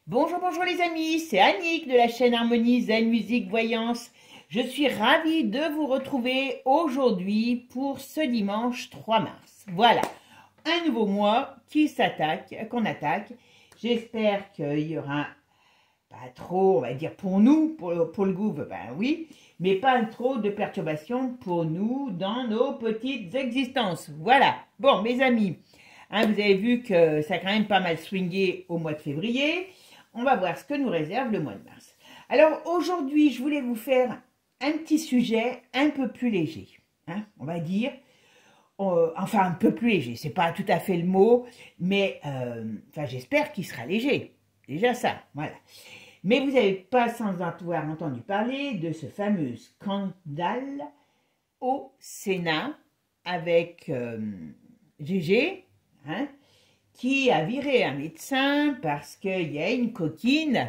Bonjour, bonjour les amis, c'est Annick de la chaîne Harmonie Zen Musique Voyance. Je suis ravie de vous retrouver aujourd'hui pour ce dimanche 3 mars. Voilà, un nouveau mois qu'on attaque. J'espère qu'il y aura pas trop, on va dire pour nous, pour le gouffre, ben oui, mais pas trop de perturbations pour nous dans nos petites existences. Voilà, bon mes amis, vous avez vu que ça a quand même pas mal swingé au mois de février. On va voir ce que nous réserve le mois de mars. Alors aujourd'hui, je voulais vous faire un petit sujet un peu plus léger. On va dire, enfin un peu plus léger, c'est pas tout à fait le mot, mais j'espère qu'il sera léger. Déjà ça, voilà. Mais vous n'avez pas sans avoir entendu parler de ce fameux scandale au Sénat avec Gégé, qui a viré un médecin parce qu'il y a une coquine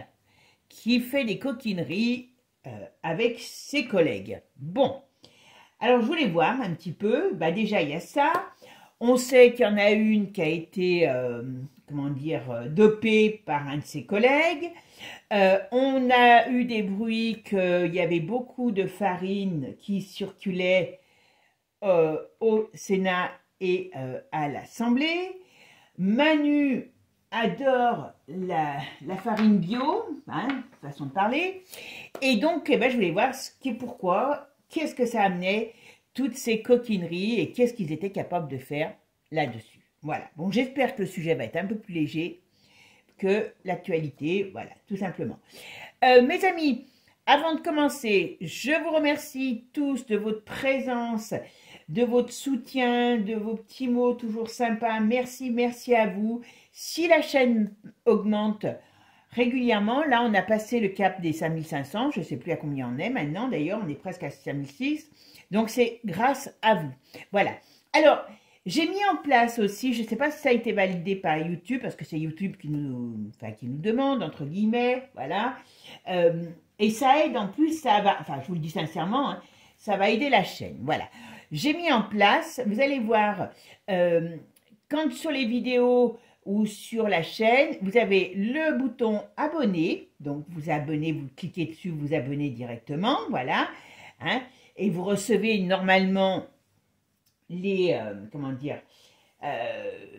qui fait des coquineries avec ses collègues. Bon, alors je voulais voir un petit peu, déjà il y a ça, on sait qu'il y en a une qui a été, dopée par un de ses collègues, on a eu des bruits qu'il y avait beaucoup de farine qui circulait au Sénat et à l'Assemblée. Manu adore la farine bio, façon de parler. Et donc, je voulais voir qu'est-ce que ça amenait, toutes ces coquineries et qu'est-ce qu'ils étaient capables de faire là-dessus. Voilà. Bon, j'espère que le sujet va être un peu plus léger que l'actualité. Voilà, tout simplement. Mes amis, avant de commencer, je vous remercie tous de votre présence, de votre soutien, de vos petits mots toujours sympas. Merci, merci à vous. Si la chaîne augmente régulièrement, là on a passé le cap des 5500, je ne sais plus à combien on est maintenant, d'ailleurs on est presque à 5006, donc c'est grâce à vous. Voilà. Alors, j'ai mis en place aussi, je ne sais pas si ça a été validé par YouTube, parce que c'est YouTube qui nous demande, entre guillemets, voilà. Et ça aide en plus, ça va, je vous le dis sincèrement, ça va aider la chaîne, voilà. J'ai mis en place, vous allez voir, quand sur les vidéos ou sur la chaîne, vous avez le bouton abonner, donc vous abonnez, vous cliquez dessus, vous abonnez directement, voilà, et vous recevez normalement les,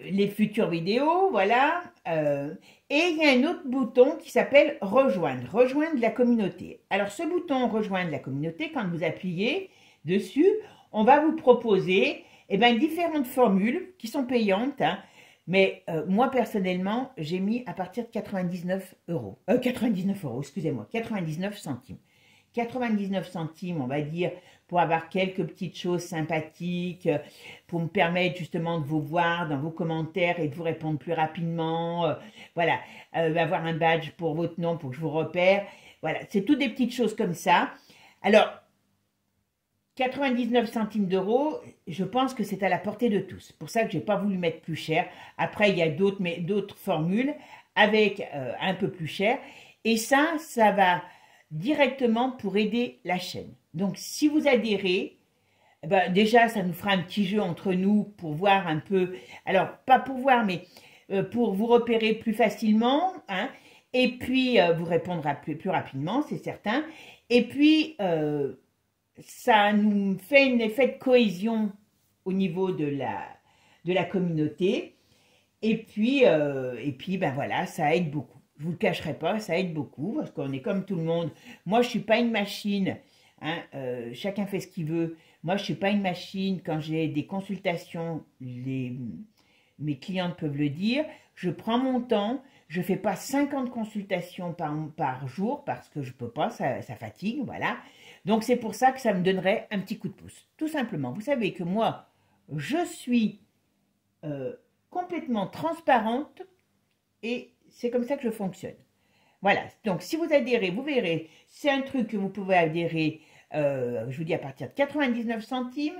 les futures vidéos, voilà, et il y a un autre bouton qui s'appelle rejoindre la communauté. Alors ce bouton rejoindre la communauté, quand vous appuyez dessus, on va vous proposer différentes formules qui sont payantes, mais moi personnellement, j'ai mis à partir de 99 euros. 99 euros, excusez-moi, 99 centimes. 99 centimes, on va dire, pour avoir quelques petites choses sympathiques, pour me permettre justement de vous voir dans vos commentaires et de vous répondre plus rapidement. Voilà, avoir un badge pour votre nom, pour que je vous repère. Voilà, c'est toutes des petites choses comme ça. Alors, 99 centimes d'euros, je pense que c'est à la portée de tous. C'est pour ça que je n'ai pas voulu mettre plus cher. Après, il y a d'autres formules avec un peu plus cher. Et ça va directement pour aider la chaîne. Donc, si vous adhérez, déjà, ça nous fera un petit jeu entre nous pour voir un peu, alors, pas pour voir, mais pour vous repérer plus facilement, et puis vous répondre plus rapidement, c'est certain. Et puis, ça nous fait un effet de cohésion au niveau de la communauté. Et puis, voilà, ça aide beaucoup. Je ne vous le cacherai pas, ça aide beaucoup parce qu'on est comme tout le monde. Moi, je ne suis pas une machine. Chacun fait ce qu'il veut. Moi, je ne suis pas une machine. Quand j'ai des consultations, mes clientes peuvent le dire. Je prends mon temps. Je ne fais pas 50 consultations par jour parce que je ne peux pas, ça fatigue, voilà. Donc, c'est pour ça que ça me donnerait un petit coup de pouce. Tout simplement. Vous savez que moi, je suis complètement transparente et c'est comme ça que je fonctionne. Voilà. Donc, si vous adhérez, vous verrez, c'est un truc que vous pouvez adhérer, je vous dis, à partir de 99 centimes.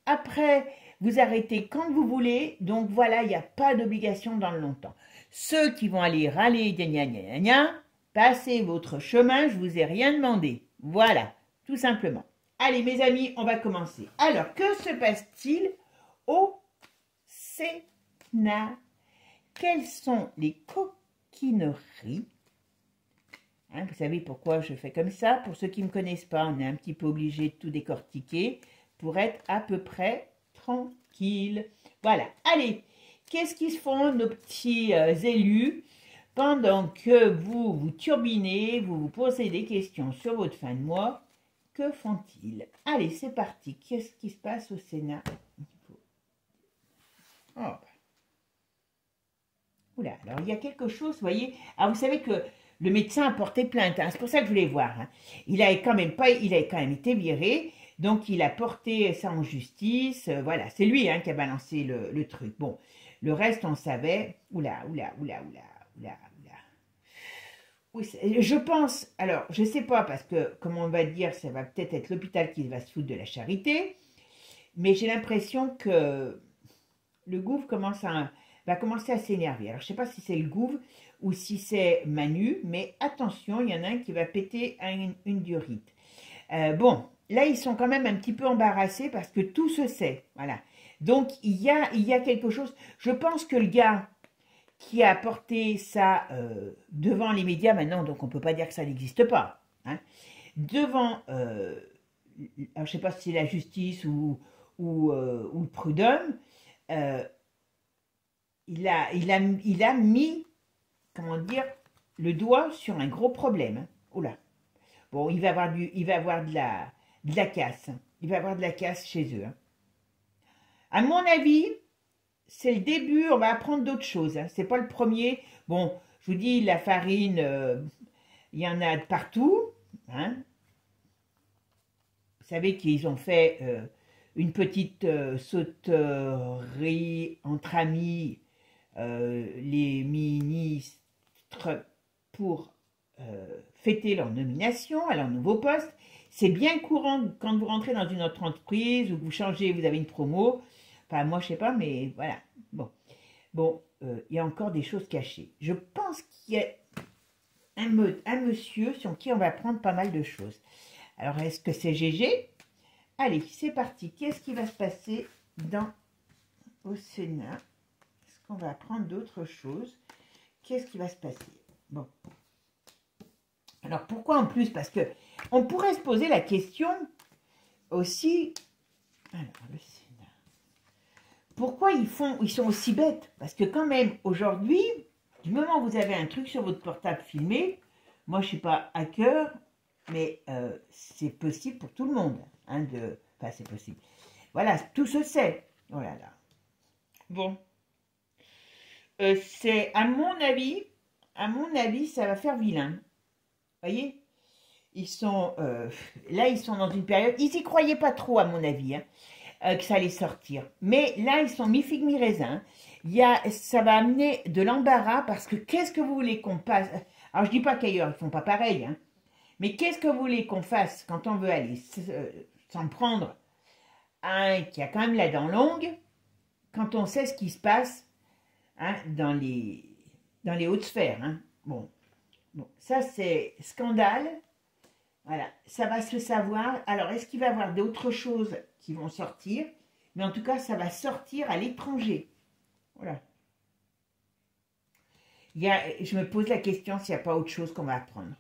Après, vous arrêtez quand vous voulez. Donc, voilà, il n'y a pas d'obligation dans le longtemps. Ceux qui vont aller râler, passez votre chemin, je vous ai rien demandé. Voilà, tout simplement. Allez, mes amis, on va commencer. Alors, que se passe-t-il au Sénat? Quelles sont les coquineries Hein, vous savez pourquoi je fais comme ça? Pour ceux qui ne me connaissent pas, on est un petit peu obligé de tout décortiquer pour être à peu près tranquille. Voilà, allez, qu'est-ce qu'ils se font nos petits élus pendant que vous vous turbinez, vous vous posez des questions sur votre fin de mois? Que font-ils? Allez, c'est parti. Qu'est-ce qui se passe au Sénat? Oh. Oula, alors il y a quelque chose, vous voyez. Ah, vous savez que le médecin a porté plainte, hein, c'est pour ça que je voulais voir. Hein. Il a quand même été viré, donc il a porté ça en justice. Voilà, c'est lui hein, qui a balancé le truc. Bon, le reste on savait. Oula. Oui, je pense, alors je sais pas parce que comme on va dire, ça va peut-être être l'hôpital qui va se foutre de la charité, mais j'ai l'impression que le gouffre va commencer à s'énerver. Alors, je ne sais pas si c'est le gouffre ou si c'est Manu, mais attention, il y en a un qui va péter une durite. Bon, là, ils sont quand même un petit peu embarrassés parce que tout se sait. Voilà. Donc, il y a quelque chose. Je pense que le gars qui a porté ça devant les médias maintenant, donc on ne peut pas dire que ça n'existe pas, hein, devant, alors, je ne sais pas si c'est la justice ou le prud'homme, il a mis, comment dire, le doigt sur un gros problème. Oh là. Bon, il va avoir de la casse. Il va avoir de la casse chez eux. Hein. À mon avis, c'est le début. On va apprendre d'autres choses. Hein. C'est pas le premier. Bon, je vous dis, la farine, il y en a de partout. Hein. Vous savez qu'ils ont fait une petite sauterie entre amis. Les ministres pour fêter leur nomination à leur nouveau poste. C'est bien courant quand vous rentrez dans une autre entreprise ou vous changez, vous avez une promo. Enfin, moi, je sais pas, mais voilà. Bon, il y a encore des choses cachées. Je pense qu'il y a un monsieur sur qui on va apprendre pas mal de choses. Alors, est-ce que c'est GG? Allez, c'est parti. Qu'est-ce qui va se passer au Sénat? On va apprendre d'autres choses. Qu'est-ce qui va se passer? Bon. Alors, pourquoi en plus? Parce que on pourrait se poser la question aussi. Alors, le Sénat. Pourquoi ils sont aussi bêtes? Parce que quand même, aujourd'hui, du moment où vous avez un truc sur votre portable filmé, moi, je ne suis pas hacker, mais c'est possible pour tout le monde. Hein, enfin, c'est possible. Voilà, tout se sait. Oh là là. Bon. C'est à mon avis, ça va faire vilain. Vous voyez, ils sont là, ils sont dans une période. Ils y croyaient pas trop, à mon avis, hein, que ça allait sortir. Mais là, ils sont mi-figue mi-raisin. Ça va amener de l'embarras parce que qu'est-ce que vous voulez qu'on passe? Alors, je dis pas qu'ailleurs ils font pas pareil, hein, mais qu'est-ce que vous voulez qu'on fasse quand on veut aller s'en prendre un qui a quand même la dent longue, quand on sait ce qui se passe? Hein, dans les hautes sphères. Hein. Bon, ça c'est scandale. Voilà, ça va se savoir. Alors, est-ce qu'il va y avoir d'autres choses qui vont sortir? Mais en tout cas, ça va sortir à l'étranger. Voilà. Je me pose la question s'il n'y a pas autre chose qu'on va apprendre.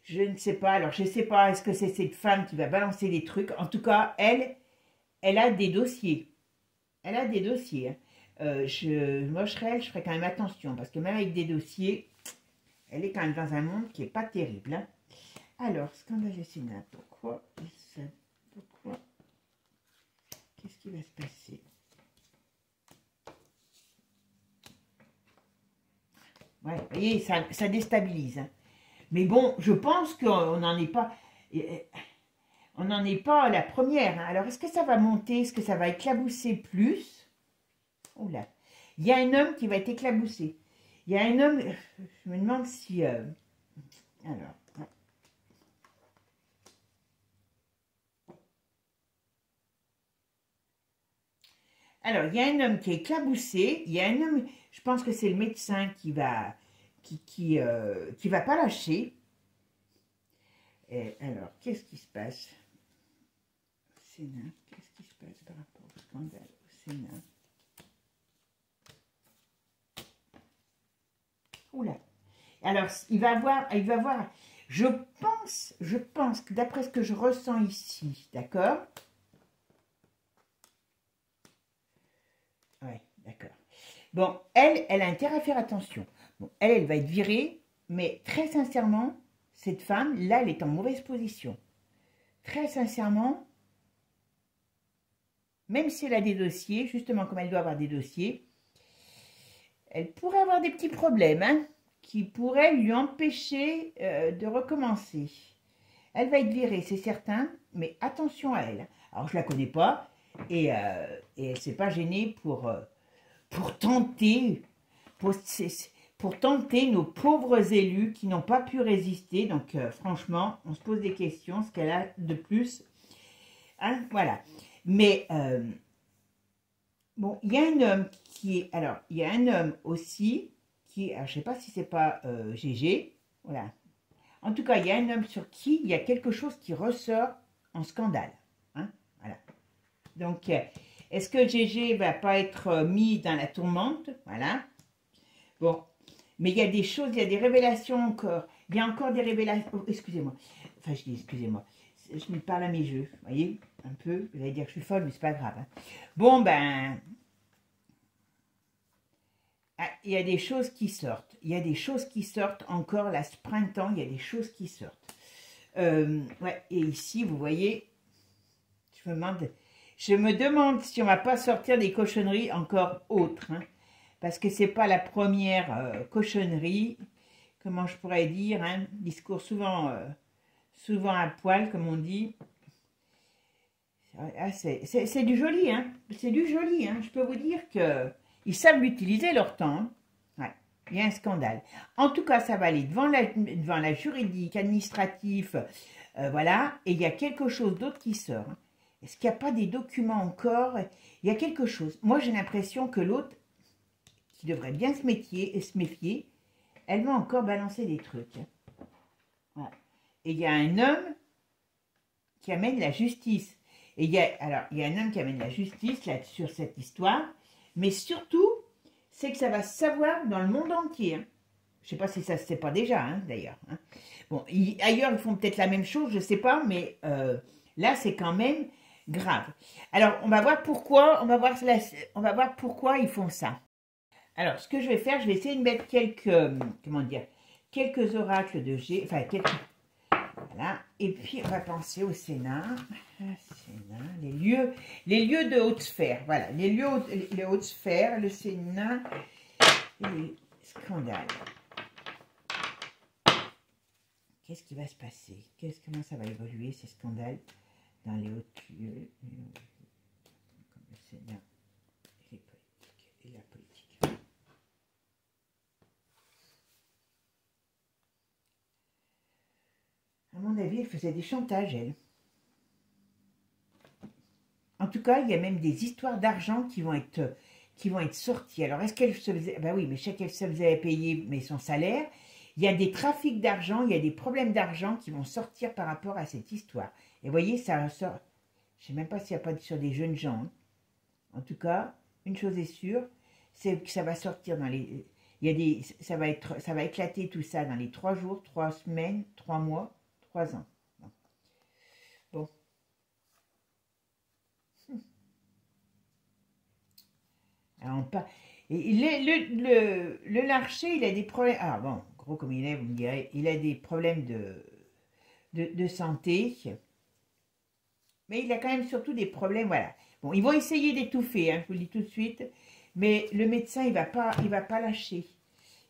Je ne sais pas. Alors, je ne sais pas, est-ce que c'est cette femme qui va balancer des trucs? En tout cas, elle a des dossiers. Elle a des dossiers. Hein. Moi, je ferais quand même attention, parce que même avec des dossiers, elle est quand même dans un monde qui n'est pas terrible. Hein. Alors, scandale du Sénat, pourquoi qu'est-ce qui va se passer? Ouais, vous voyez, ça déstabilise. Hein. Mais bon, je pense qu'on n'en est pas... On n'en est pas à la première. Hein. Alors, est-ce que ça va monter? Est-ce que ça va éclabousser plus? Oula, il y a un homme qui va être éclaboussé. Il y a un homme, je me demande si... alors, il y a un homme qui est éclaboussé. Il y a un homme, je pense que c'est le médecin qui va pas lâcher. Et alors, qu'est-ce qui se passe au Sénat? Qu'est-ce qui se passe par rapport au scandale au Sénat? Oula. Alors, il va avoir, je pense que d'après ce que je ressens ici, d'accord? Ouais, d'accord. Bon, elle a intérêt à faire attention. Bon, elle va être virée, mais très sincèrement, cette femme, là, elle est en mauvaise position. Très sincèrement, même si elle a des dossiers, justement comme elle doit avoir des dossiers, elle pourrait avoir des petits problèmes, hein, qui pourraient lui empêcher de recommencer. Elle va être virée, c'est certain, mais attention à elle. Alors, je ne la connais pas, et elle ne s'est pas gênée pour tenter, pour tenter nos pauvres élus qui n'ont pas pu résister. Donc, franchement, on se pose des questions, ce qu'elle a de plus. Hein, voilà. Mais, bon, il y a un homme qui est... Alors, il y a un homme aussi qui... Alors, je ne sais pas si c'est pas Gégé. Voilà. En tout cas, il y a un homme sur qui il y a quelque chose qui ressort en scandale. Hein, voilà. Donc, est-ce que Gégé va pas être mis dans la tourmente? Voilà. Bon. Mais il y a des choses, il y a des révélations encore. Il y a encore des révélations... Oh, excusez-moi. Enfin, je dis excusez-moi. Je me parle à mes jeux. Vous voyez? Un peu. Vous allez dire que je suis folle, mais c'est pas grave. Hein. Bon, ben... Ah, il y a des choses qui sortent. Il y a des choses qui sortent encore. Là, ce printemps, il y a des choses qui sortent. Ouais, et ici, vous voyez, je me demande si on va pas sortir des cochonneries encore autres. Hein, parce que c'est pas la première cochonnerie. Comment je pourrais dire, hein, discours souvent à poil, comme on dit. Ah, c'est du joli, hein. C'est du joli, hein. Je peux vous dire que ils savent l'utiliser leur temps. Hein. Ouais, il y a un scandale. En tout cas, ça va aller devant la juridique, administratif, voilà. Et il y a quelque chose d'autre qui sort. Hein. Est-ce qu'il n'y a pas des documents encore? Il y a quelque chose. Moi, j'ai l'impression que l'autre, qui devrait bien se méfier, elle va encore balancer des trucs. Hein. Voilà. Et il y a un homme qui amène la justice. Et il y a un homme qui amène la justice là, sur cette histoire, mais surtout, c'est que ça va se savoir dans le monde entier. Hein. Je ne sais pas si ça ne se sait pas déjà, hein, d'ailleurs. Hein. Bon, ailleurs, ils font peut-être la même chose, je ne sais pas, mais là, c'est quand même grave. Alors, on va voir pourquoi, on va voir pourquoi ils font ça. Alors, ce que je vais faire, je vais essayer de mettre quelques oracles de G, enfin, voilà. Et puis, on va penser au Sénat. Les lieux de haute sphère. Voilà, les hautes sphères, le Sénat, les scandales. Qu'est-ce qui va se passer? Comment ça va évoluer, ces scandales, dans les hautes lieux, comme le Sénat et la politique. À mon avis, elle faisait des chantages, elle. En tout cas, il y a même des histoires d'argent qui vont être sorties. Alors, est-ce qu'elle se faisait... Ben oui, mais je sais qu'elle se faisait payer mais son salaire. Il y a des trafics d'argent, il y a des problèmes d'argent qui vont sortir par rapport à cette histoire. Et vous voyez, ça sort... Je ne sais même pas s'il n'y a pas sur des jeunes gens. Hein. En tout cas, une chose est sûre, c'est que ça va sortir dans les... ça va éclater tout ça dans les 3 jours, 3 semaines, 3 mois, 3 ans. Bon. Alors, le Larcher, il a des problèmes. Ah bon, gros comme il est, vous me direz, il a des problèmes de santé. Mais il a quand même surtout des problèmes, voilà. Bon, ils vont essayer d'étouffer, hein, je vous le dis tout de suite. Mais le médecin, il va pas lâcher.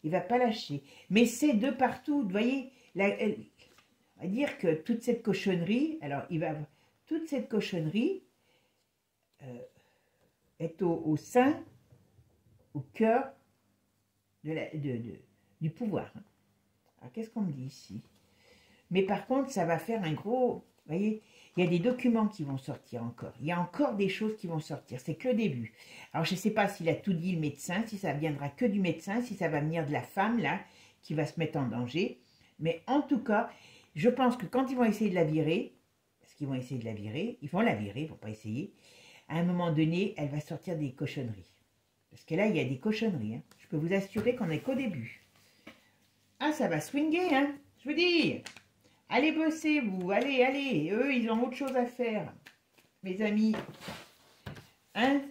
Il va pas lâcher. Mais c'est de partout, vous voyez, on va dire que toute cette cochonnerie, toute cette cochonnerie est au sein, au cœur du pouvoir. Alors, qu'est-ce qu'on me dit ici? Mais par contre, ça va faire un gros... Vous voyez, il y a des documents qui vont sortir encore. Il y a encore des choses qui vont sortir. C'est que le début. Alors, je ne sais pas s'il a tout dit, le médecin, si ça viendra que du médecin, si ça va venir de la femme, là, qui va se mettre en danger. Mais en tout cas, je pense que quand ils vont essayer de la virer, parce qu'ils vont essayer de la virer, ils vont la virer, ils ne vont pas essayer, à un moment donné, elle va sortir des cochonneries. Parce que là, il y a des cochonneries. Hein. Je peux vous assurer qu'on n'est qu'au début. Ah, ça va swinguer, hein, je vous dis. Allez bosser, vous, allez, allez. Eux, ils ont autre chose à faire, mes amis. Hein?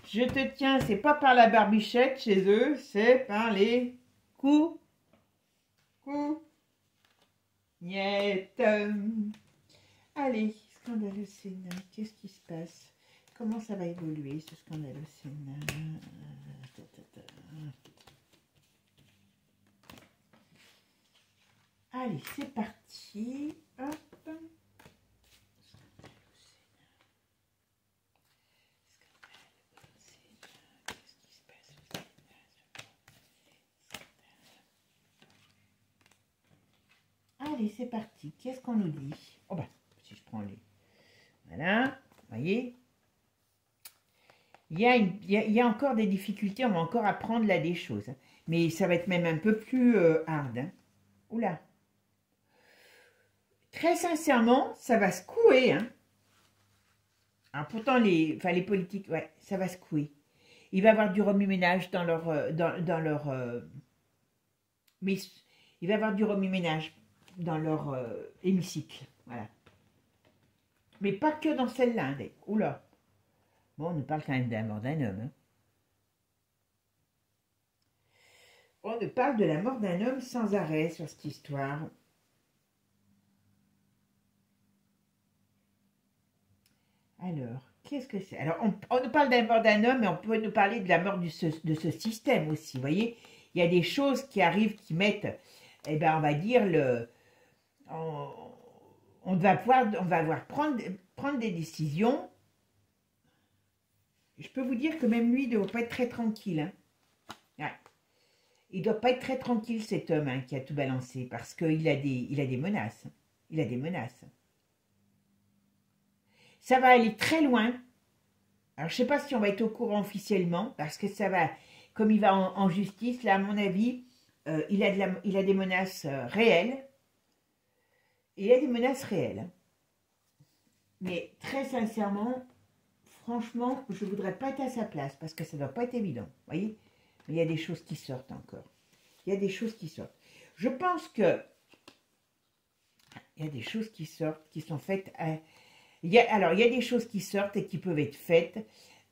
Je te tiens, c'est pas par la barbichette chez eux, c'est par les coups. Coups. Niet. Allez, scandale au Sénat, qu'est-ce qui se passe? Comment ça va évoluer, ce scandale au Sénat? Allez, c'est parti. Hop. Allez, c'est parti. Qu'est-ce qu'on nous dit? Oh bah, si je prends les... Voilà, vous voyez. Il y a encore des difficultés, on va encore apprendre là des choses. Mais ça va être même un peu plus hard. Hein. Oula. Très sincèrement, ça va secouer. Hein. Alors pourtant, les politiques, ouais, ça va secouer. Il va y avoir du remue-ménage dans leur... mais il va y avoir du remue-ménage dans leur hémicycle. Voilà. Mais pas que dans celle-là. Hein. Oula. Bon, on nous parle quand même de la mort d'un homme. Hein. On nous parle de la mort d'un homme sans arrêt sur cette histoire. Alors, qu'est-ce que c'est? Alors, on nous parle de la mort d'un homme, mais on peut nous parler de la mort de ce système aussi. Vous voyez, il y a des choses qui arrivent qui mettent, eh ben, on va dire, on va voir prendre des décisions. Je peux vous dire que même lui, il ne doit pas être très tranquille. Hein. Ouais. Il ne doit pas être très tranquille, cet homme hein, qui a tout balancé, parce qu'il a des menaces. Il a des menaces. Ça va aller très loin. Alors, je ne sais pas si on va être au courant officiellement, parce que ça va, comme il va en justice, là, à mon avis, il a des menaces réelles. Il a des menaces réelles. Mais très sincèrement, franchement, je ne voudrais pas être à sa place, parce que ça ne doit pas être évident. Vous voyez? Mais il y a des choses qui sortent encore. Il y a des choses qui sortent. Je pense que il y a des choses qui sortent, qui sont faites... alors, il y a des choses qui sortent et qui peuvent être faites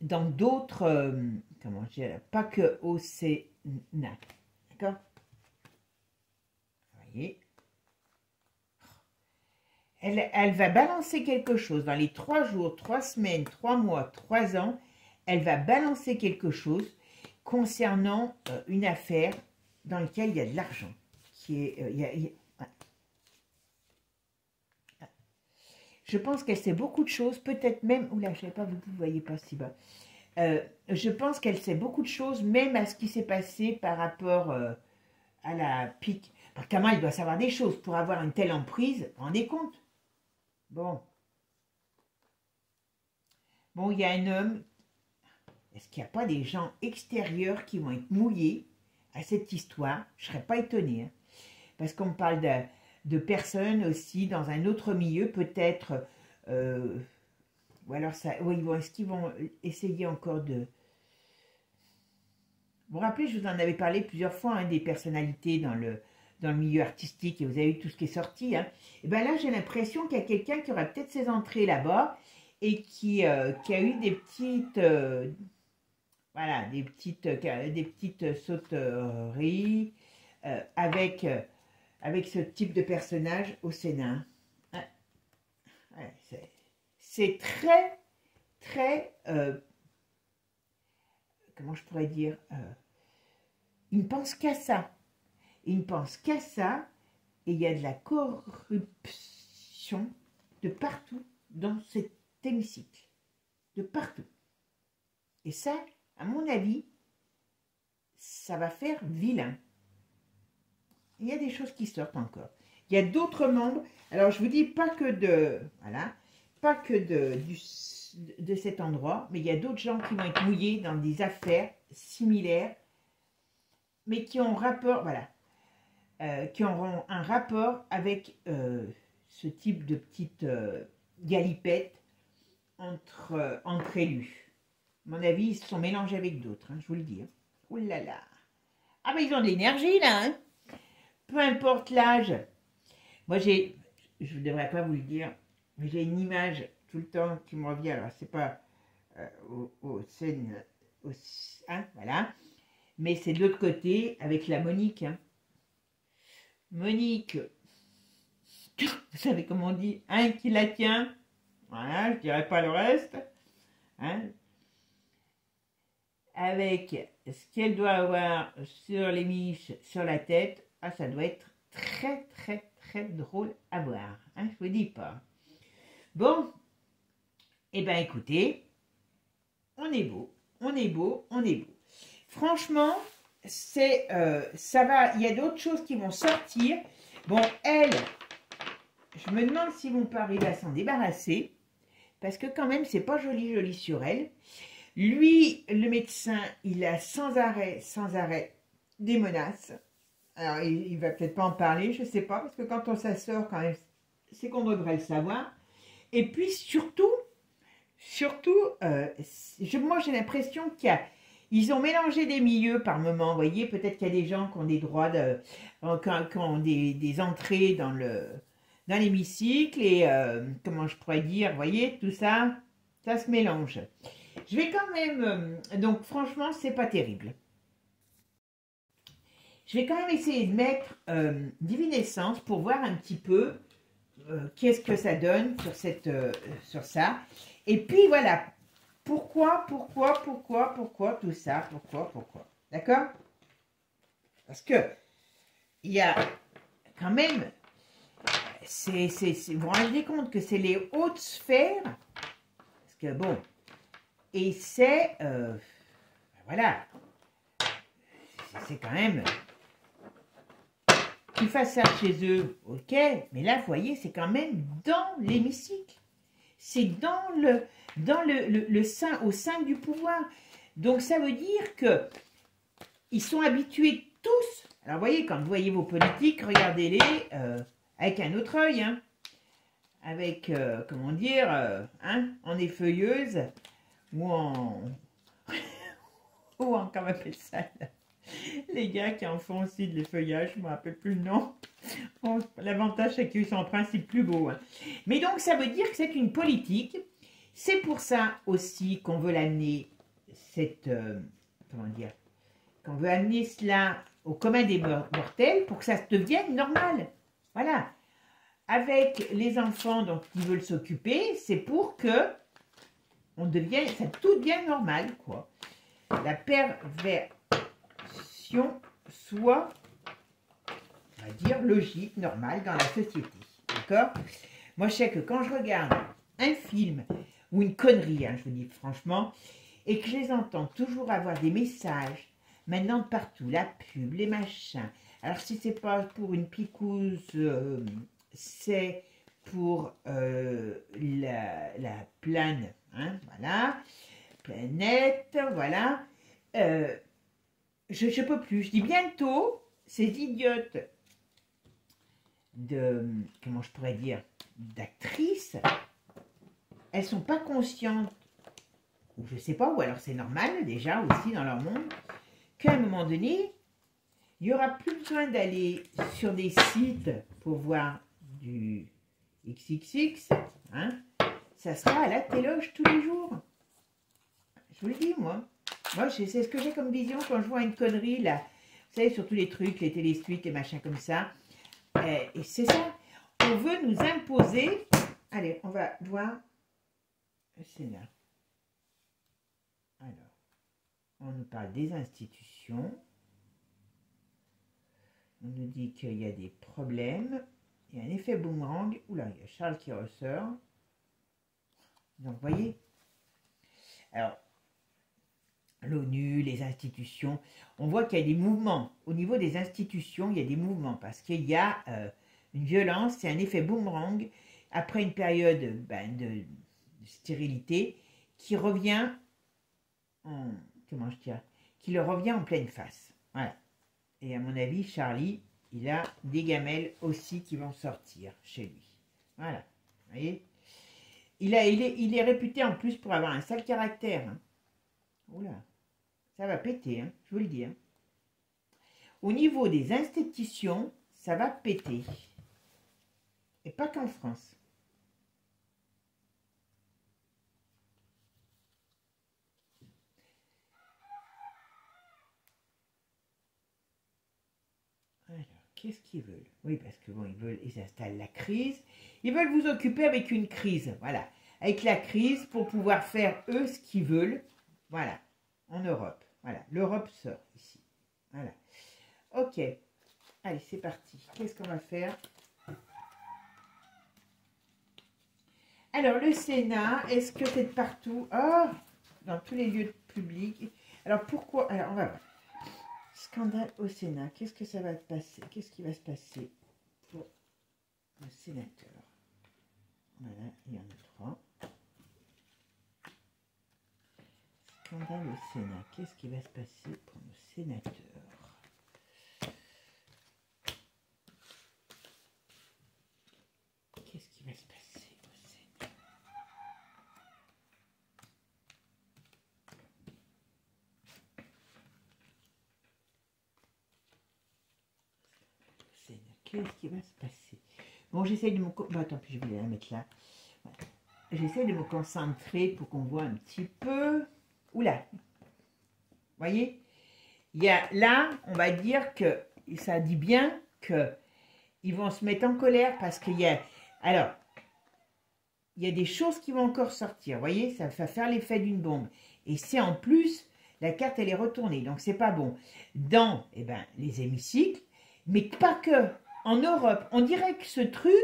dans d'autres... comment je dirais? Pas que au Sénat. D'accord? Vous voyez? Elle va balancer quelque chose dans les 3 jours, 3 semaines, 3 mois, 3 ans. Elle va balancer quelque chose concernant une affaire dans laquelle il y a de l'argent. Je pense qu'elle sait beaucoup de choses, peut-être même... Oula, je ne sais pas, vous ne voyez pas si bas. Je pense qu'elle sait beaucoup de choses, même à ce qui s'est passé par rapport à la pique. Parce qu'à moi, elle doit savoir des choses pour avoir une telle emprise. Vous vous rendez compte? Bon. Bon, il y a un homme. Est-ce qu'il n'y a pas des gens extérieurs qui vont être mouillés à cette histoire? Je ne serais pas étonnée. Hein, parce qu'on parle de personnes aussi dans un autre milieu, peut-être. Ou alors, est-ce qu'ils vont essayer encore de... Vous vous rappelez, je vous en avais parlé plusieurs fois, hein, des personnalités dans le milieu artistique, et vous avez vu tout ce qui est sorti. Hein. Et bien là, j'ai l'impression qu'il y a quelqu'un qui aura peut-être ses entrées là-bas, et qui a eu des petites... voilà, des petites sauteries avec ce type de personnage au Sénat. Ouais. Ouais, c'est très, très... comment je pourrais dire, il ne pense qu'à ça. Il ne pense qu'à ça, et il y a de la corruption de partout dans cet hémicycle. De partout. Et ça, à mon avis, ça va faire vilain. Il y a des choses qui sortent encore. Il y a d'autres membres. Alors, je vous dis pas que voilà, pas que de cet endroit, mais il y a d'autres gens qui vont être mouillés dans des affaires similaires, mais qui ont rapport, voilà, qui auront un rapport avec ce type de petite galipette entre élus. À mon avis, ils se sont mélangés avec d'autres, hein, je vous le dis. Hein. Ouh là là. Ah, mais ils ont de l'énergie, là, hein. peu importe l'âge. Moi, je ne devrais pas vous le dire, mais j'ai une image tout le temps qui me revient. Alors, c'est pas aux scènes, hein, voilà. Mais c'est de l'autre côté avec la Monique. Hein. Monique, vous savez comment on dit, un qui la tient. Voilà, je dirais pas le reste. Hein. Avec ce qu'elle doit avoir sur les miches, sur la tête, ah, ça doit être très, très, très drôle à voir. Hein, je vous dis pas. Bon, eh bien écoutez, on est beau, on est beau, on est beau. Franchement, c'est, ça va, il y a d'autres choses qui vont sortir. Bon, elle, je me demande s'ils vont pas arriver à s'en débarrasser, parce que quand même, c'est pas joli, joli sur elle. Lui, le médecin, il a sans arrêt, des menaces. Alors, il va peut-être pas en parler, je sais pas, parce que quand on s'assort, quand même, c'est qu'on devrait le savoir. Et puis, surtout, moi, j'ai l'impression ils ont mélangé des milieux par moment. Vous voyez, peut-être qu'il y a des gens qui ont des droits, qui ont des entrées dans l'hémicycle, et comment je pourrais dire, vous voyez, tout ça, ça se mélange. Je vais quand même, donc franchement, c'est pas terrible. Je vais quand même essayer de mettre Divinescence pour voir un petit peu qu'est-ce que ça donne sur ça. Et puis voilà, pourquoi tout ça, pourquoi. D'accord? Parce que il y a quand même, vous vous rendez compte que c'est les hautes sphères, parce que bon, et c'est, voilà, c'est quand même, qu'ils fassent ça chez eux, ok, mais là, vous voyez, c'est quand même dans l'hémicycle. C'est dans le sein, au sein du pouvoir. Donc, ça veut dire que ils sont habitués tous. Alors, vous voyez, quand vous voyez vos politiques, regardez-les avec un autre œil, hein, avec, comment dire, hein, en effeuilleuse, ou en... ou en, comment on appelle ça, là, les gars qui en font aussi de l'effeuillage, je ne me rappelle plus le nom. Bon, l'avantage, c'est qu'ils sont en principe plus beaux. Hein. Mais donc, ça veut dire que c'est une politique. C'est pour ça aussi qu'on veut l'amener, comment dire, qu'on veut amener cela au commun des mortels pour que ça devienne normal. Voilà. Avec les enfants dont ils veulent s'occuper, c'est pour que ça tout devienne normal, quoi. La perversion soit, on va dire, logique, normale dans la société. D'accord? Moi, je sais que quand je regarde un film ou une connerie, hein, je vous dis franchement, et que je les entends toujours avoir des messages, maintenant de partout, la pub, les machins. Alors, si c'est pas pour une picouse, c'est pour la plane, hein, voilà, planète, voilà. Je ne peux plus. Je dis bientôt, ces idiotes comment je pourrais dire, d'actrices, elles sont pas conscientes, ou je sais pas, ou alors c'est normal déjà aussi dans leur monde, qu'à un moment donné, il n'y aura plus besoin d'aller sur des sites pour voir du XXX, hein, ça sera à la téloge tous les jours. Je vous le dis, moi. Moi, c'est ce que j'ai comme vision quand je vois une connerie, là. Vous savez, sur tous les trucs, les télésuites, les machins comme ça. Et c'est ça. On veut nous imposer. Allez, on va voir le Sénat. Alors, on nous parle des institutions. On nous dit qu'il y a des problèmes. Il y a un effet boomerang. Oula, il y a Charles qui ressort. Donc, vous voyez. Alors, l'ONU, les institutions, on voit qu'il y a des mouvements. Au niveau des institutions, il y a des mouvements parce qu'il y a une violence, c'est un effet boomerang après une période de stérilité qui revient en, comment je dirais, qui le revient en pleine face. Voilà. Et à mon avis, Charlie, il a des gamelles aussi qui vont sortir chez lui. Voilà. Vous voyez, il est réputé en plus pour avoir un sale caractère. Hein. Oula. Ça va péter, hein, je vous le dis. Hein. Au niveau des institutions, ça va péter. Et pas qu'en France. Alors, qu'est-ce qu'ils veulent? Oui, parce que bon, ils installent la crise. Ils veulent vous occuper avec une crise, voilà. Avec la crise pour pouvoir faire, eux, ce qu'ils veulent. Voilà, en Europe. Voilà, l'Europe sort ici. Voilà. Ok. Allez, c'est parti. Qu'est-ce qu'on va faire? Alors, le Sénat, est-ce que c'est de partout? Oh, dans tous les lieux publics. Alors, pourquoi? Alors, on va voir. Scandale au Sénat. Qu'est-ce que ça va se passer? Qu'est-ce qui va se passer pour le sénateur? Voilà, il y en a 3. Scandale au Sénat. Qu'est-ce qui va se passer pour le sénateur? Qu'est-ce qui va se passer au Sénat? Qu'est-ce qui va se passer? Bon, j'essaie de me... Bon, attends, puis je vais la mettre là. Voilà. J'essaie de me concentrer pour qu'on voit un petit peu. Oula! Vous voyez? Il y a là, on va dire que ça dit bien que ils vont se mettre en colère parce qu'il y a... Alors, il y a des choses qui vont encore sortir. Vous voyez? Ça va faire l'effet d'une bombe. Et c'est en plus, la carte, elle est retournée. Donc, c'est pas bon. Dans, eh ben, les hémicycles, mais pas que. En Europe, on dirait que ce truc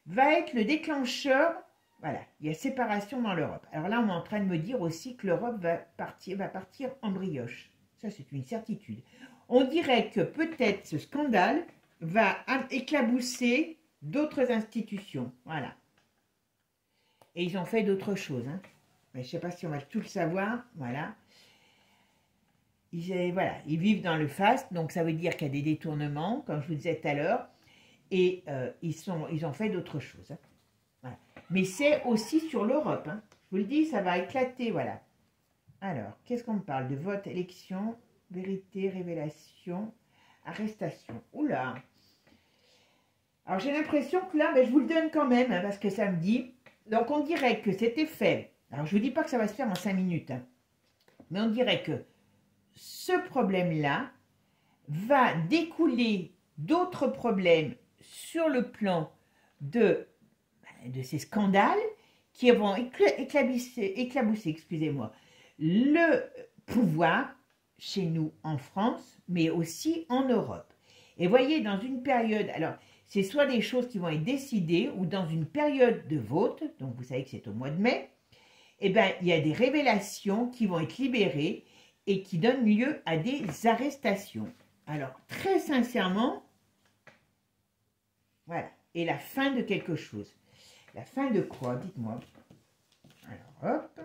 va être le déclencheur. Voilà, il y a séparation dans l'Europe. Alors là, on est en train de me dire aussi que l'Europe va partir en brioche. Ça, c'est une certitude. On dirait que peut-être ce scandale va éclabousser d'autres institutions. Voilà. Et ils ont fait d'autres choses. Hein. Mais je ne sais pas si on va tout le savoir. Voilà. Ils vivent dans le faste, donc ça veut dire qu'il y a des détournements, comme je vous disais tout à l'heure, et ils ont fait d'autres choses. Hein. Voilà. Mais c'est aussi sur l'Europe. Hein. Je vous le dis, ça va éclater, voilà. Alors, qu'est-ce qu'on me parle? De vote, élection, vérité, révélation, arrestation. Oula! Alors, j'ai l'impression que là, mais je vous le donne quand même, hein, parce que ça me dit... Donc, on dirait que c'était fait. Alors, je ne vous dis pas que ça va se faire en 5 minutes, hein, mais on dirait que ce problème-là va découler d'autres problèmes sur le plan de ces scandales qui vont éclabousser, excusez-moi, le pouvoir chez nous en France, mais aussi en Europe. Et voyez, dans une période, alors c'est soit des choses qui vont être décidées ou dans une période de vote, donc vous savez que c'est au mois de mai, eh bien, il y a des révélations qui vont être libérées et qui donnent lieu à des arrestations. Alors, très sincèrement, voilà. Et la fin de quelque chose. La fin de quoi? Dites-moi. Alors, hop.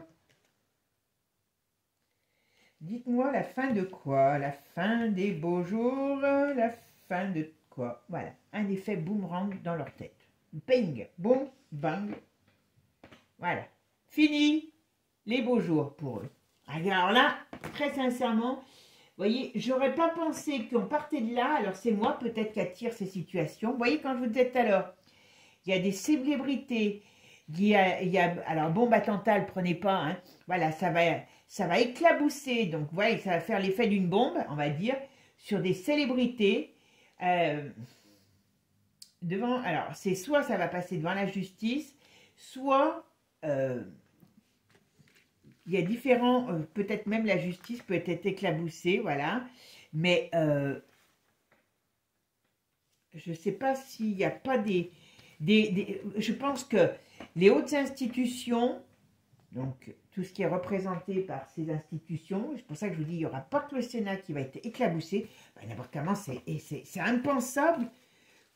Dites-moi la fin de quoi? La fin des beaux jours? La fin de quoi? Voilà. Un effet boomerang dans leur tête. Bing, boum, bang. Voilà. Fini les beaux jours pour eux. Alors là, très sincèrement, vous voyez, j'aurais pas pensé qu'on partait de là. Alors c'est moi peut-être qui attire ces situations. Vous voyez, quand je vous disais tout à l'heure, il y a des célébrités, alors bombe attentat, ne prenez pas, hein. Voilà, ça va éclabousser, donc vous voyez, ça va faire l'effet d'une bombe, on va dire, sur des célébrités, alors c'est soit ça va passer devant la justice, soit il y a différents, peut-être même la justice peut être éclaboussée, voilà, mais je ne sais pas s'il n'y a pas je pense que les hautes institutions, donc tout ce qui est représenté par ces institutions, c'est pour ça que je vous dis, il n'y aura pas que le Sénat qui va être éclaboussé. Ben, d'abord, comment c'est impensable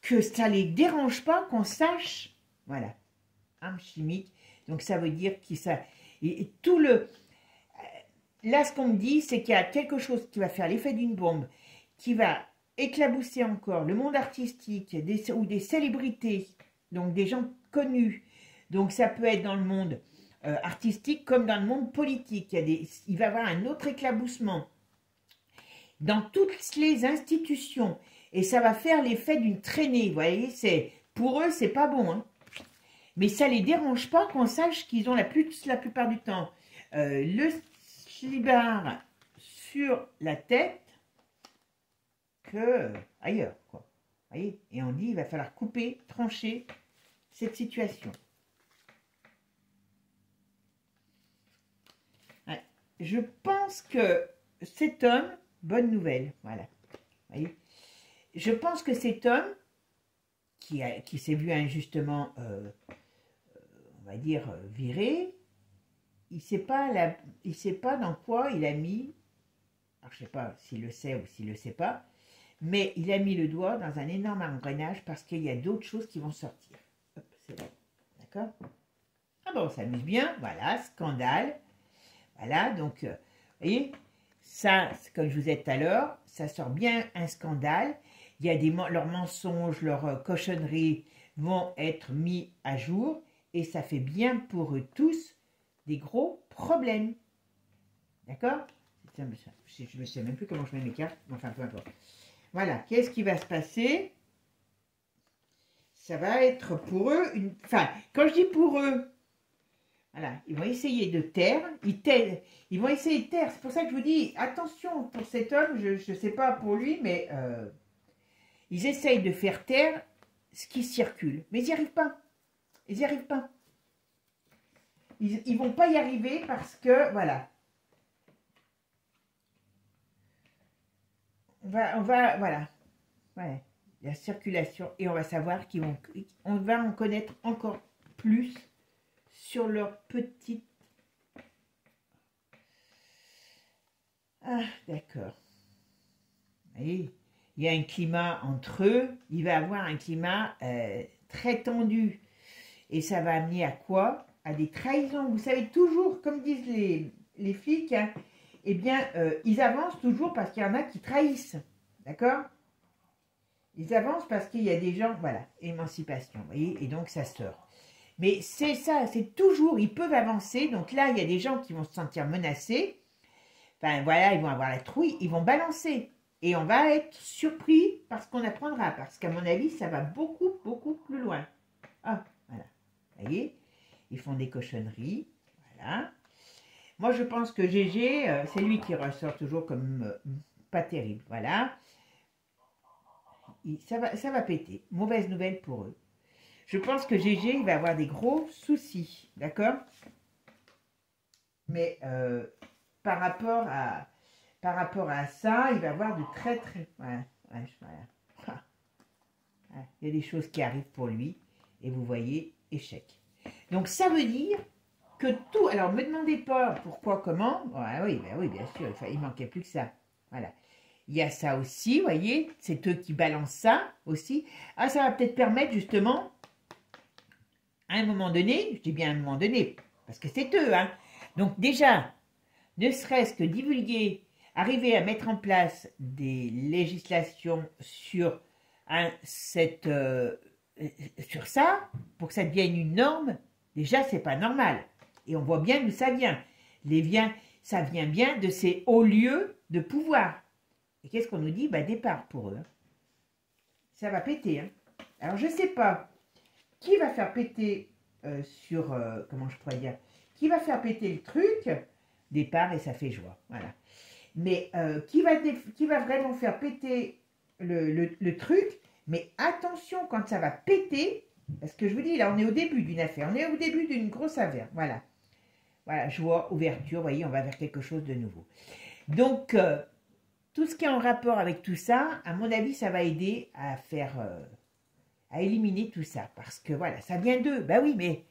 que ça ne les dérange pas qu'on sache, voilà, arme chimique. Donc ça veut dire que ça... Et tout le... Là, ce qu'on me dit, c'est qu'il y a quelque chose qui va faire l'effet d'une bombe, qui va éclabousser encore le monde artistique ou des célébrités, donc des gens connus. Donc ça peut être dans le monde artistique comme dans le monde politique. Il va y avoir un autre éclaboussement. Dans toutes les institutions, et ça va faire l'effet d'une traînée. Vous voyez, pour eux, c'est pas bon. Hein. Mais ça les dérange pas qu'on sache qu'ils ont la plupart du temps le slibard sur la tête que ailleurs, quoi. Vous voyez? Et on dit, il va falloir couper, trancher cette situation. Ouais. Je pense que cet homme, bonne nouvelle, voilà. Vous voyez? Je pense que cet homme, qui s'est vu injustement, on va dire, viré, il ne sait pas dans quoi il a mis, alors je ne sais pas s'il le sait ou s'il ne le sait pas, mais il a mis le doigt dans un énorme engrenage parce qu'il y a d'autres choses qui vont sortir. Hop, c'est bon, d'accord? Ah bon, on s'amuse bien, voilà, scandale. Voilà, donc, vous voyez, ça, comme je vous ai dit tout à l'heure, ça sort bien un scandale. Il y a leurs mensonges, leurs cochonneries vont être mis à jour et ça fait bien pour eux tous des gros problèmes. D'accord? Je ne sais même plus comment je mets mes cartes, mais enfin, peu importe. Voilà, qu'est-ce qui va se passer? Ça va être pour eux une... Enfin, quand je dis pour eux, voilà, ils vont essayer de taire, ils vont essayer de taire. C'est pour ça que je vous dis, attention pour cet homme, je ne sais pas pour lui, mais ils essayent de faire taire ce qui circule. Mais ils n'y arrivent pas. Ils n'y arrivent pas. Ils ne vont pas y arriver parce que, voilà. Voilà. Ouais, la circulation. Et on va savoir on va en connaître encore plus sur leur petite... Ah, d'accord. Vous voyez, il y a un climat entre eux. Il va y avoir un climat très tendu. Et ça va amener à quoi? À des trahisons. Vous savez, toujours, comme disent les flics, hein, eh bien, ils avancent toujours parce qu'il y en a qui trahissent. D'accord? Ils avancent parce qu'il y a des gens, voilà, émancipation, vous voyez, et donc ça sort. Mais c'est ça, c'est toujours, ils peuvent avancer. Donc là, il y a des gens qui vont se sentir menacés. Enfin, voilà, ils vont avoir la trouille, ils vont balancer. Et on va être surpris par ce qu'on apprendra. Parce qu'à mon avis, ça va beaucoup, beaucoup plus loin. Ah, voilà. Vous voyez? Ils font des cochonneries. Voilà. Moi, je pense que GG, c'est lui qui ressort toujours comme pas terrible. Voilà. Ça va péter. Mauvaise nouvelle pour eux. Je pense que GG, il va avoir des gros soucis. D'accord? Mais par rapport à ça, il va avoir de très... Voilà. Voilà. Il y a des choses qui arrivent pour lui. Et vous voyez, échec. Donc, ça veut dire que tout... Alors, me demandez pas pourquoi, comment. Ouais, oui, bien sûr. Il manquait plus que ça. Voilà. Il y a ça aussi, vous voyez. C'est eux qui balancent ça aussi. Ah, ça va peut-être permettre, justement, à un moment donné, je dis bien à un moment donné, parce que c'est eux, hein. Donc, déjà, ne serait-ce que divulguer, arriver à mettre en place des législations sur ça, pour que ça devienne une norme, déjà, c'est pas normal. Et on voit bien d'où ça vient. Ça vient bien de ces hauts lieux de pouvoir. Et qu'est-ce qu'on nous dit? Bah, départ pour eux. Ça va péter. Hein. Alors, je sais pas qui va faire péter comment je pourrais dire? Qui va faire péter le truc? Départ et ça fait joie. Voilà. Mais qui va vraiment faire péter le truc? Mais attention, quand ça va péter, parce que je vous dis, là, on est au début d'une affaire, on est au début d'une grosse affaire, voilà. Voilà, joie, ouverture, vous voyez, on va vers quelque chose de nouveau. Donc, tout ce qui est en rapport avec tout ça, à mon avis, ça va aider à faire, à éliminer tout ça. Parce que, voilà, ça vient d'eux. Ben oui, mais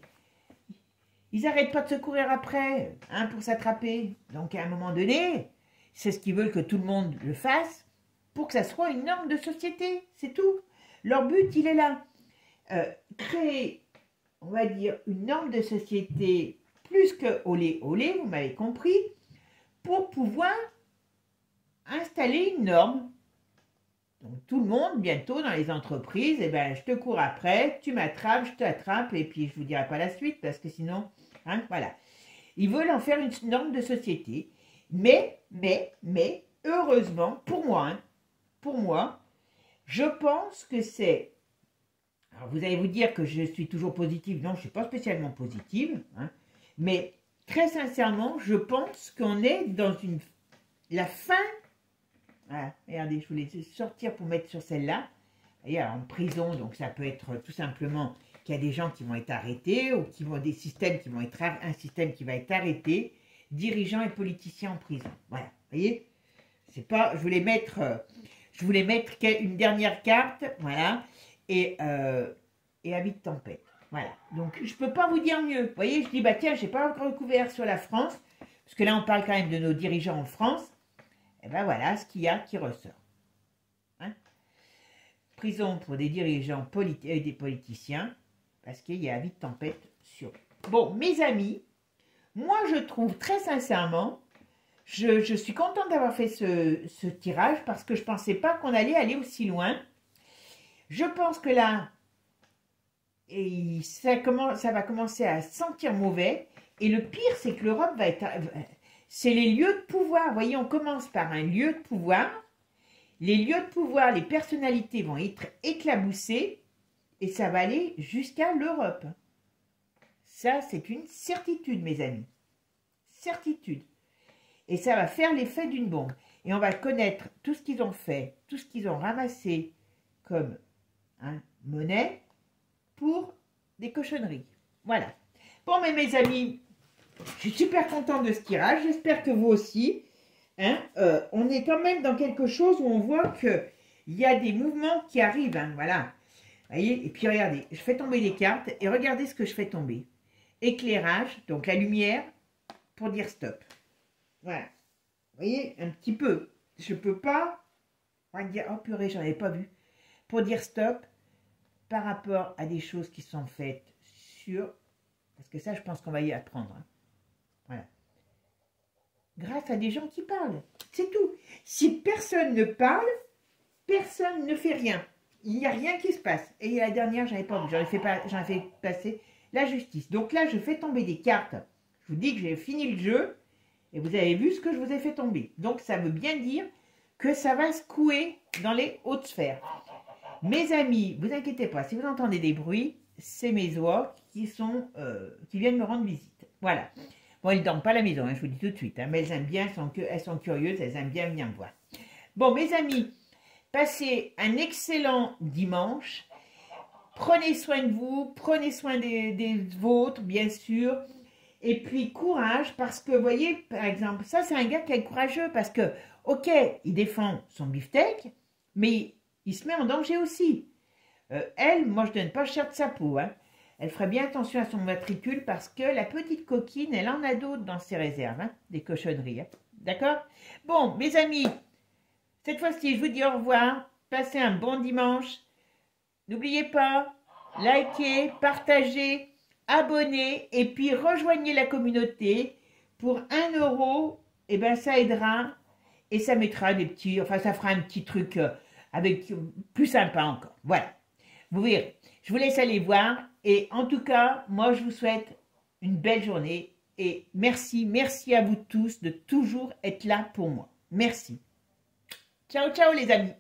ils n'arrêtent pas de se courir après, hein, pour s'attraper. Donc, à un moment donné, c'est ce qu'ils veulent que tout le monde le fasse, pour que ça soit une norme de société, c'est tout. Leur but, il est là. Créer, on va dire, une norme de société plus que olé, vous m'avez compris, pour pouvoir installer une norme. Donc tout le monde, bientôt, dans les entreprises, eh ben, je te cours après, tu m'attrapes, je t'attrape, et puis je vous dirai pas la suite, parce que sinon, hein, voilà. Ils veulent en faire une norme de société, mais, heureusement, pour moi, Je pense que c'est... Alors vous allez vous dire que je suis toujours positive. Non, je ne suis pas spécialement positive. Hein, mais très sincèrement, je pense qu'on est dans la fin... Voilà, regardez, je voulais sortir pour mettre sur celle-là. Et en prison, donc ça peut être tout simplement qu'il y a des gens qui vont être arrêtés ou qui vont des systèmes qui vont être... Un système qui va être arrêté, dirigeants et politiciens en prison. Voilà, vous voyez, c'est pas... Je voulais mettre une dernière carte, voilà, et avis de tempête. Voilà, donc je peux pas vous dire mieux. Vous voyez, je dis, bah tiens, j'ai pas encore recouvert sur la France, parce que là on parle quand même de nos dirigeants en France. Et ben voilà ce qu'il y a qui ressort. Hein, prison pour des dirigeants et des politiciens, parce qu'il y a avis de tempête sur. Bon, mes amis, moi je trouve très sincèrement, je suis contente d'avoir fait ce tirage, parce que je ne pensais pas qu'on allait aller aussi loin. Je pense que là, ça va commencer à sentir mauvais, et le pire c'est que l'Europe va être... C'est les lieux de pouvoir. Vous voyez, on commence par un lieu de pouvoir. Les lieux de pouvoir, les personnalités vont être éclaboussées et ça va aller jusqu'à l'Europe. Ça, c'est une certitude, mes amis. Certitude. Et ça va faire l'effet d'une bombe. Et on va connaître tout ce qu'ils ont fait, tout ce qu'ils ont ramassé comme monnaie pour des cochonneries. Voilà. Bon, mais mes amis... Je suis super contente de ce tirage, j'espère que vous aussi. Hein, on est quand même dans quelque chose où on voit qu'il y a des mouvements qui arrivent. Hein, voilà. Vous voyez, et puis regardez, je fais tomber les cartes et regardez ce que je fais tomber. Éclairage, donc la lumière, pour dire stop. Voilà. Vous voyez, un petit peu. Je ne peux pas dire, oh purée, j'en avais pas vu. Pour dire stop par rapport à des choses qui sont faites sur... Parce que ça, je pense qu'on va y apprendre. Hein. Voilà. Grâce à des gens qui parlent. C'est tout. Si personne ne parle, personne ne fait rien. Il n'y a rien qui se passe. Et la dernière, j'en ai pas vu. J'en ai fait passer la justice. Donc là, je fais tomber des cartes. Je vous dis que j'ai fini le jeu. Et vous avez vu ce que je vous ai fait tomber. Donc ça veut bien dire que ça va secouer dans les hautes sphères. Mes amis, vous inquiétez pas. Si vous entendez des bruits, c'est mes oies qui viennent me rendre visite. Voilà. Bon, elles ne dorment pas à la maison, hein, je vous dis tout de suite. Hein, mais elles aiment bien, elles sont curieuses, elles aiment bien venir me voir. Bon, mes amis, passez un excellent dimanche. Prenez soin de vous, prenez soin des vôtres, bien sûr. Et puis, courage, parce que, vous voyez, par exemple, ça, c'est un gars qui est courageux, parce que, ok, il défend son beefsteak, mais il se met en danger aussi. Elle, moi, je ne donne pas cher de sa peau, hein. Elle ferait bien attention à son matricule parce que la petite coquine, elle en a d'autres dans ses réserves, hein, des cochonneries. Hein. D'accord? Bon, mes amis, cette fois-ci, je vous dis au revoir. Passez un bon dimanche. N'oubliez pas, likez, partagez, abonnez et puis rejoignez la communauté. Pour 1 €, eh ben, ça aidera et ça mettra des petits, enfin, ça fera un petit truc avec plus sympa encore. Voilà. Vous verrez. Je vous laisse aller voir. Et en tout cas, moi, je vous souhaite une belle journée. Et merci à vous tous de toujours être là pour moi. Merci. Ciao, ciao les amis.